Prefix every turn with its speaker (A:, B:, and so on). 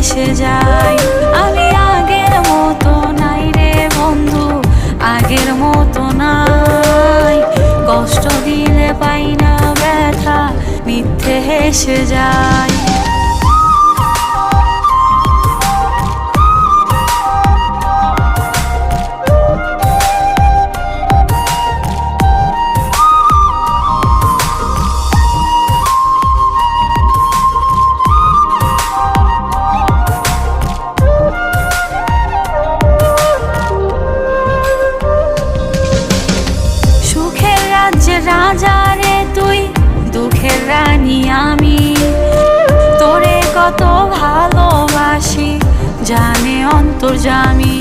A: হেসে যাই। আমি আগের মতো নাই রে বন্ধু, আগের মতো নাই। কষ্ট দিলে পাই না ব্যথা, মিথ্যে হেসে যাই। রাজা রে তুই, দুঃখের রানী আমি। তোরে কত ভালোবাসি জানে অন্তর্যামী।